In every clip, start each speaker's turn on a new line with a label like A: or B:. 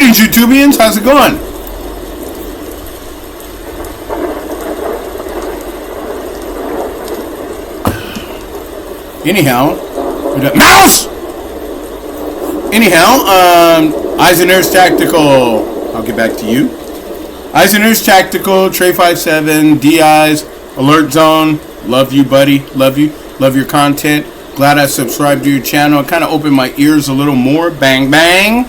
A: Greetings, YouTubians. How's it going? Anyhow, mouse. Anyhow, Eisener's Tactical. I'll get back to you. Eisener's Tactical, Trey 57, DI's, Alert Zone. Love you, buddy. Love you. Love your content. Glad I subscribed to your channel. I kind of opened my ears a little more. Bang, bang.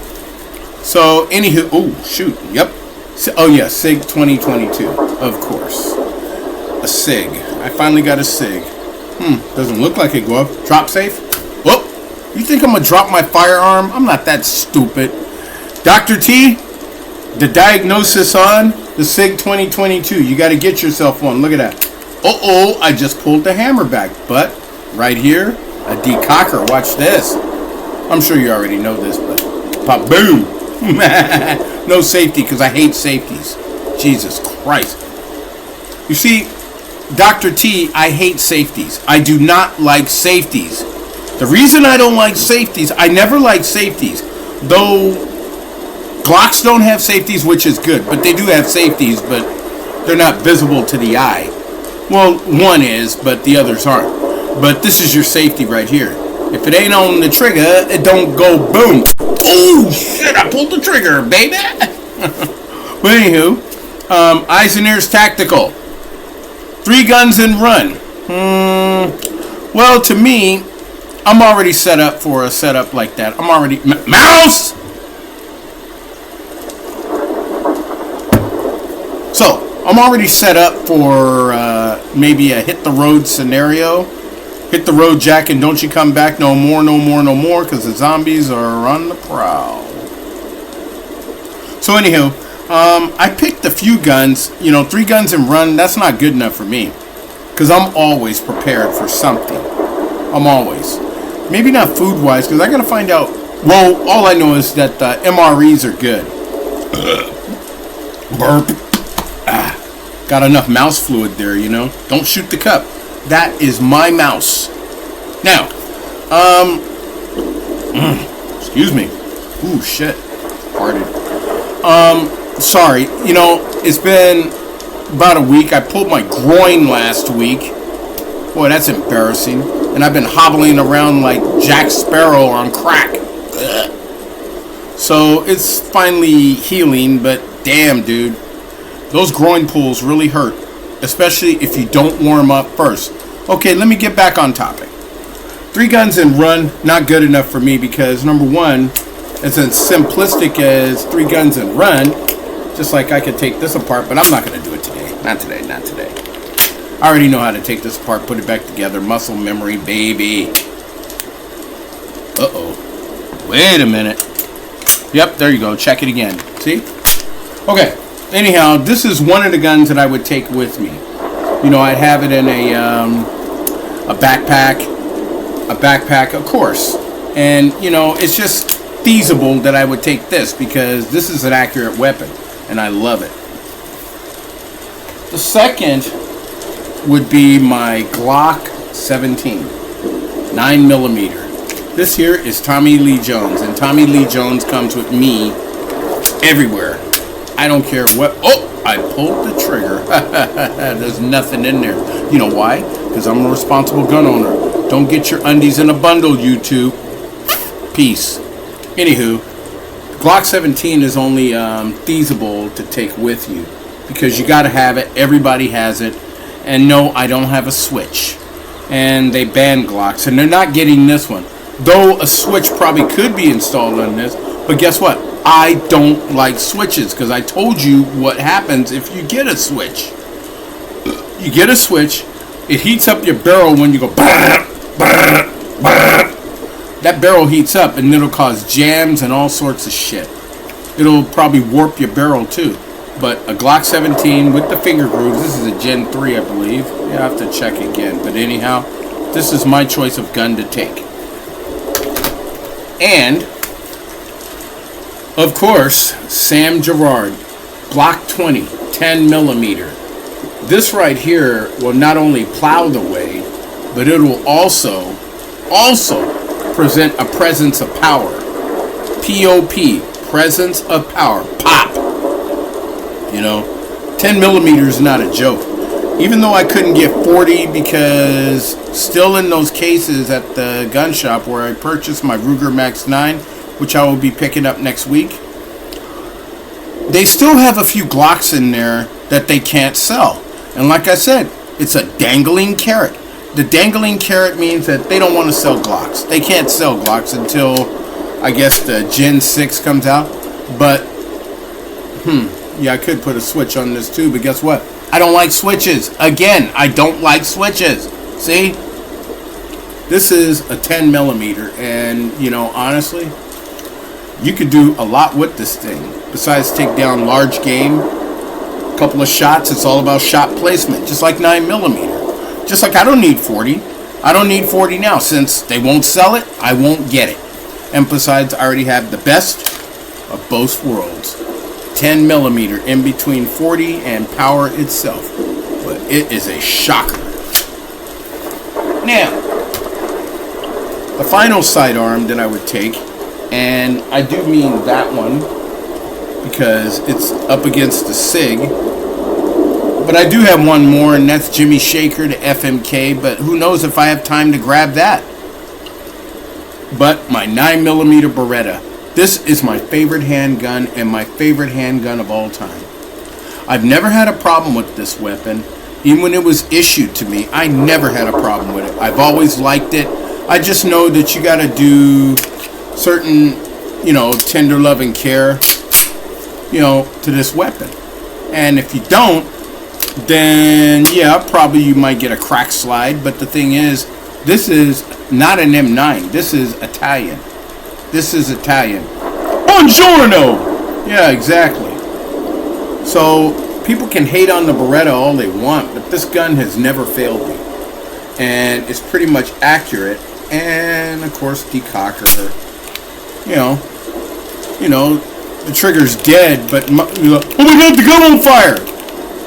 A: So, anywho, oh, shoot. Yep. Oh, yeah, SIG 2022. Of course. A SIG. I finally got a SIG. Doesn't look like it, Glove. Drop safe? Whoop. You think I'm going to drop my firearm? I'm not that stupid. Dr. T, the diagnosis on the SIG 2022. You got to get yourself one. Look at that. Uh-oh, I just pulled the hammer back. But right here, a decocker. Watch this. I'm sure you already know this, but pop, boom. No safety, because I hate safeties. Jesus Christ. You see, Dr. T, I hate safeties. I do not like safeties. The reason I don't like safeties, I never like safeties. Though Glocks don't have safeties, which is good, but they do have safeties, but they're not visible to the eye. Well, one is, but the others aren't. But this is your safety right here. If it ain't on the trigger, it don't go boom. Oh, shit, I pulled the trigger, baby. But anywho, Eisener's Tactical. 3 guns and run. Well, to me, I'm already set up for a setup like that. I'm already... Mouse! So, I'm already set up for maybe a hit-the-road scenario. Hit the road, Jack, and don't you come back no more, no more, no more, because the zombies are on the prowl. So, anywho, I picked a few guns. 3 guns and run, that's not good enough for me. Because I'm always prepared for something. I'm always. Maybe not food-wise, because I got to find out. Well, all I know is that the MREs are good. Burp. Got enough mouse fluid there, Don't shoot the cup. That is my mouse. Now, excuse me. Ooh, shit. Farted. Sorry. It's been about a week. I pulled my groin last week. Boy, that's embarrassing. And I've been hobbling around like Jack Sparrow on crack. Ugh. So, it's finally healing, but damn, dude. Those groin pulls really hurt. Especially if you don't warm up first. Okay, let me get back on topic. 3 guns and run, not good enough for me because, number one, it's as simplistic as 3 guns and run. Just like I could take this apart, but I'm not going to do it today. Not today, not today. I already know how to take this apart, put it back together. Muscle memory, baby. Uh-oh. Wait a minute. Yep, there you go. Check it again. See? Okay. Anyhow, this is one of the guns that I would take with me. I'd have it in a backpack. A backpack, of course. And, it's just feasible that I would take this because this is an accurate weapon. And I love it. The second would be my Glock 17. 9mm. This here is Tommy Lee Jones. And Tommy Lee Jones comes with me everywhere. I don't care what... Oh, I pulled the trigger. There's nothing in there. You know why? Because I'm a responsible gun owner. Don't get your undies in a bundle, YouTube. Peace. Anywho, Glock 17 is only feasible to take with you. Because you got to have it. Everybody has it. And no, I don't have a switch. And they banned Glocks. And they're not getting this one. Though a switch probably could be installed on this. But guess what? I don't like switches because I told you what happens if you get a switch. You get a switch, it heats up your barrel when you go bah, bah, bah. That barrel heats up and it'll cause jams and all sorts of shit. It'll probably warp your barrel too. But a Glock 17 with the finger grooves, this is a Gen 3 I believe. You have to check again. But anyhow, this is my choice of gun to take. And of course, Sam Gerard, Glock 20, 10mm. This right here will not only plow the way, but it will also present a presence of power. POP, presence of power. Pop! 10 millimeters is not a joke. Even though I couldn't get 40 because still in those cases at the gun shop where I purchased my Ruger Max 9, which I will be picking up next week, they still have a few Glocks in there that they can't sell. And like I said, it's a dangling carrot. The dangling carrot means that they don't want to sell Glocks. They can't sell Glocks until, I guess, the Gen 6 comes out. But, yeah, I could put a switch on this too, but guess what? I don't like switches. Again, I don't like switches. See? This is a 10 millimeter, and, honestly, you could do a lot with this thing. Besides take down large game, a couple of shots, it's all about shot placement, just like 9 millimeter. Just like I don't need 40. I don't need 40 now. Since they won't sell it, I won't get it. And besides, I already have the best of both worlds. 10 millimeter in between 40 and power itself. But it is a shocker. Now, the final sidearm that I would take, and I do mean that one because it's up against the SIG. But I do have one more, and that's Jimmy Shaker, the FMK, but who knows if I have time to grab that. But my 9mm Beretta. This is my favorite handgun and my favorite handgun of all time. I've never had a problem with this weapon. Even when it was issued to me, I never had a problem with it. I've always liked it. I just know that you got to do certain, tender love and care, to this weapon. And if you don't, then yeah, probably you might get a crack slide. But the thing is, this is not an M9. This is Italian. This is Italian. Buongiorno! Yeah, exactly. So people can hate on the Beretta all they want, but this gun has never failed me. And it's pretty much accurate. And of course, decocker. The trigger's dead, but you're like, oh my god, the gun on fire!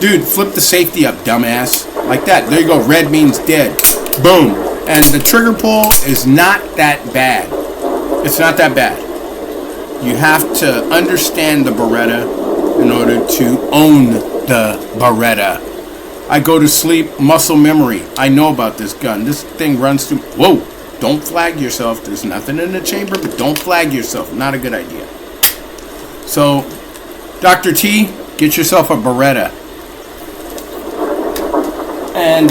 A: Dude, flip the safety up, dumbass. Like that. There you go. Red means dead. Boom. And the trigger pull is not that bad. It's not that bad. You have to understand the Beretta in order to own the Beretta. I go to sleep, muscle memory. I know about this gun. This thing runs through. Whoa. Don't flag yourself. There's nothing in the chamber, but don't flag yourself. Not a good idea. So, Dr. T, get yourself a Beretta. And,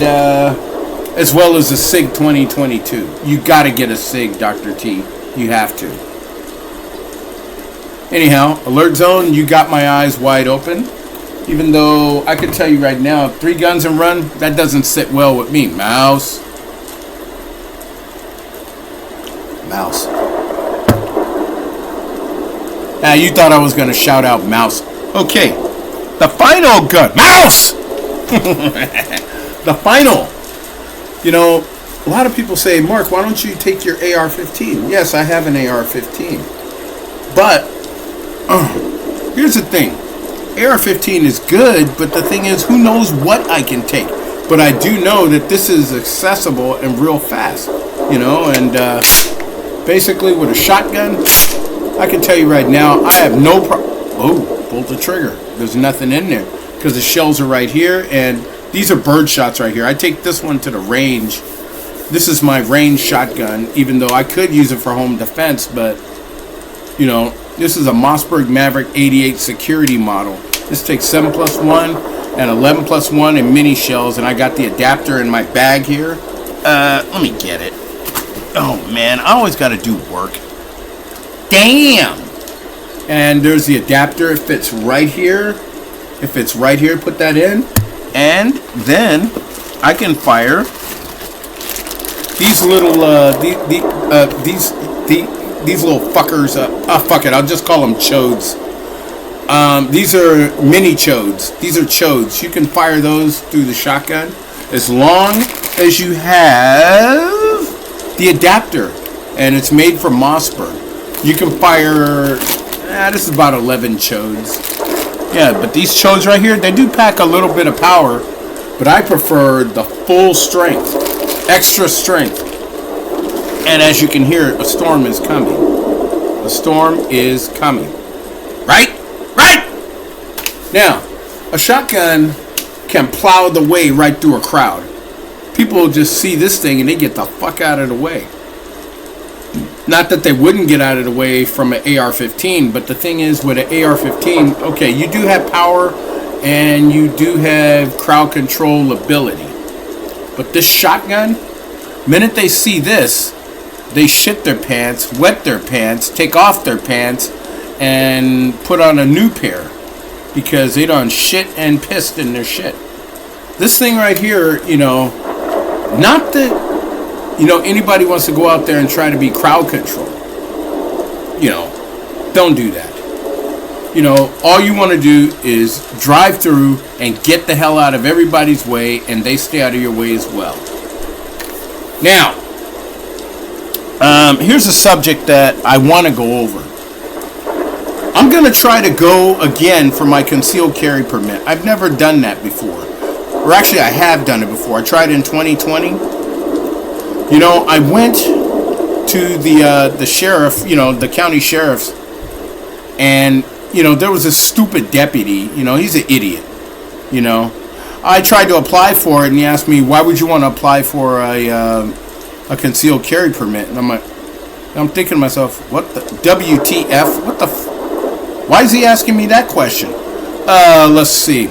A: as well as a SIG 2022. You gotta get a SIG, Dr. T. You have to. Anyhow, Alert Zone, you got my eyes wide open. Even though I can tell you right now, 3 guns and run, that doesn't sit well with me. Mouse. Now, you thought I was going to shout out mouse. Okay. The final gun. Mouse! The final. A lot of people say, Mark, why don't you take your AR-15? Yes, I have an AR-15. But, here's the thing. AR-15 is good, but the thing is, who knows what I can take? But I do know that this is accessible and real fast. And basically with a shotgun, I can tell you right now, I have no problem. Oh, pulled the trigger. There's nothing in there because the shells are right here, and these are bird shots right here. I take this one to the range. This is my range shotgun, even though I could use it for home defense, but, this is a Mossberg Maverick 88 security model. This takes 7+1 and 11+1 in mini shells, and I got the adapter in my bag here. Let me get it. Oh, man, I always got to do work. Damn! And there's the adapter. It fits right here. It fits right here. Put that in. And then I can fire these little, these little fuckers. Fuck it. I'll just call them chodes. These are mini chodes. These are chodes. You can fire those through the shotgun as long as you have the adapter. And it's made from Mossberg. You can fire, this is about 11 chodes. Yeah, but these chodes right here, they do pack a little bit of power, but I prefer the full strength, extra strength. And as you can hear, a storm is coming. A storm is coming. Right? Right? Now, a shotgun can plow the way right through a crowd. People just see this thing and they get the fuck out of the way. Not that they wouldn't get out of the way from an AR-15, but the thing is with an AR-15, okay, you do have power and you do have crowd control ability. But this shotgun, minute they see this, they shit their pants, wet their pants, take off their pants, and put on a new pair because they done shit and pissed in their shit. This thing right here, not that anybody wants to go out there and try to be crowd control. Don't do that. All you want to do is drive through and get the hell out of everybody's way, and they stay out of your way as well. Now, here's a subject that I want to go over. I'm going to try to go again for my concealed carry permit. I've never done that before. Or actually, I have done it before. I tried in 2020. I went to the sheriff, the county sheriff's, and, there was a stupid deputy, he's an idiot, I tried to apply for it, and he asked me, why would you want to apply for a concealed carry permit? And I'm thinking to myself, what the, WTF, what the, why is he asking me that question? Let's see.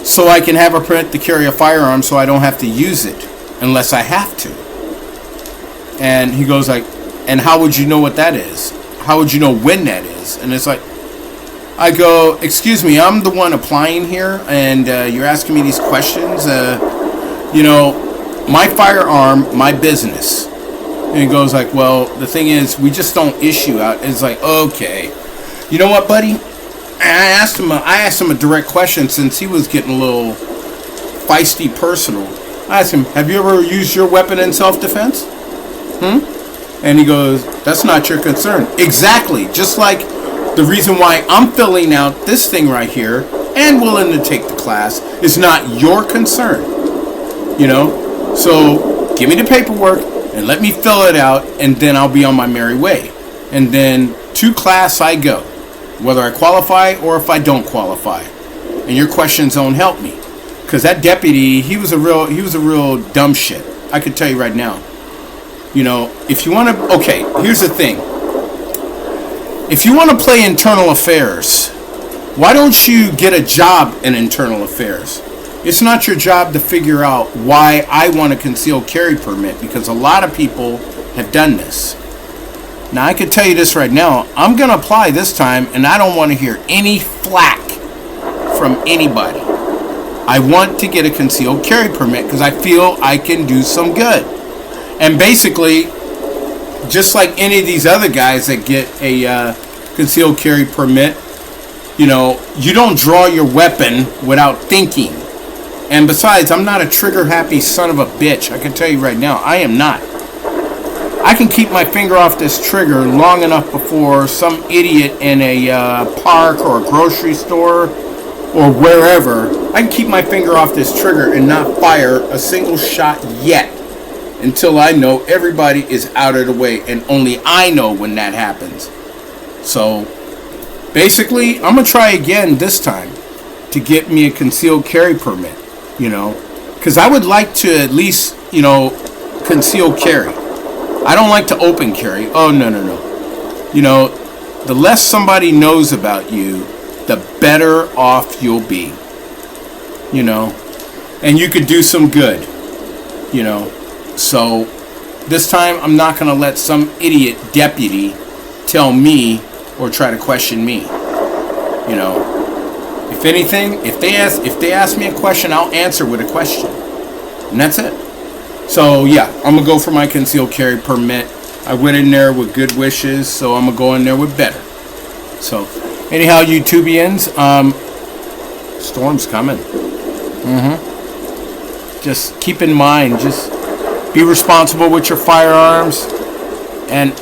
A: So I can have a permit to carry a firearm so I don't have to use it unless I have to. And he goes like, and how would you know what that is? How would you know when that is? And it's like, I go, excuse me, I'm the one applying here, and you're asking me these questions. My firearm, my business. And he goes like, well, the thing is, we just don't issue out. It's like, okay, you know what, buddy? I asked him a direct question since he was getting a little feisty personal. I asked him, have you ever used your weapon in self-defense? And he goes, that's not your concern. Exactly. Just like the reason why I'm filling out this thing right here and willing to take the class is not your concern. So give me the paperwork and let me fill it out, and then I'll be on my merry way. And then to class I go, whether I qualify or if I don't qualify. And your questions don't help me, because that deputy, he was a real dumb shit. I could tell you right now. If you want to, okay, here's the thing. If you want to play internal affairs, why don't you get a job in internal affairs? It's not your job to figure out why I want a concealed carry permit, because a lot of people have done this. Now, I can tell you this right now. I'm going to apply this time, and I don't want to hear any flack from anybody. I want to get a concealed carry permit because I feel I can do some good. And basically, just like any of these other guys that get a concealed carry permit, you don't draw your weapon without thinking. And besides, I'm not a trigger-happy son of a bitch. I can tell you right now, I am not. I can keep my finger off this trigger long enough before some idiot in a park or a grocery store or wherever. I can keep my finger off this trigger and not fire a single shot yet, until I know everybody is out of the way, and only I know when that happens. So, basically, I'm going to try again this time to get me a concealed carry permit, because I would like to at least, conceal carry. I don't like to open carry. Oh, no. The less somebody knows about you, the better off you'll be, and you could do some good, So, this time, I'm not going to let some idiot deputy tell me or try to question me. If anything, if they ask me a question, I'll answer with a question. And that's it. So, yeah, I'm going to go for my concealed carry permit. I went in there with good wishes, so I'm going to go in there with better. So, anyhow, YouTubians, storm's coming. Just keep in mind, just be responsible with your firearms. And,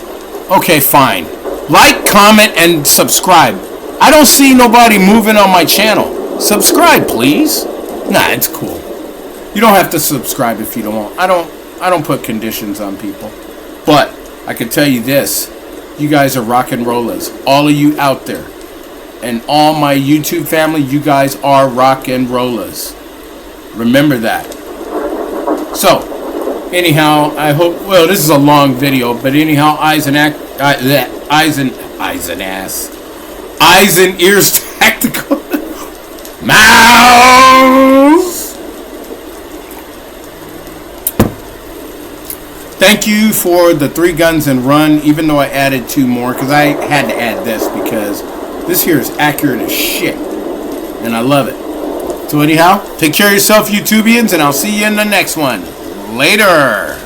A: okay, fine. Like, comment, and subscribe. I don't see nobody moving on my channel. Subscribe, please. Nah, it's cool. You don't have to subscribe if you don't want. I don't put conditions on people. But I can tell you this. You guys are rock and rollers. All of you out there. And all my YouTube family, you guys are rock and rollers. Remember that. So, anyhow, I hope, well, this is Eisen, Ears Tactical. Mouse! Thank you for the 3 guns and run, even though I added 2 more, because I had to add this, because this here is accurate as shit. And I love it. So anyhow, take care of yourself, YouTubians, and I'll see you in the next one. Later!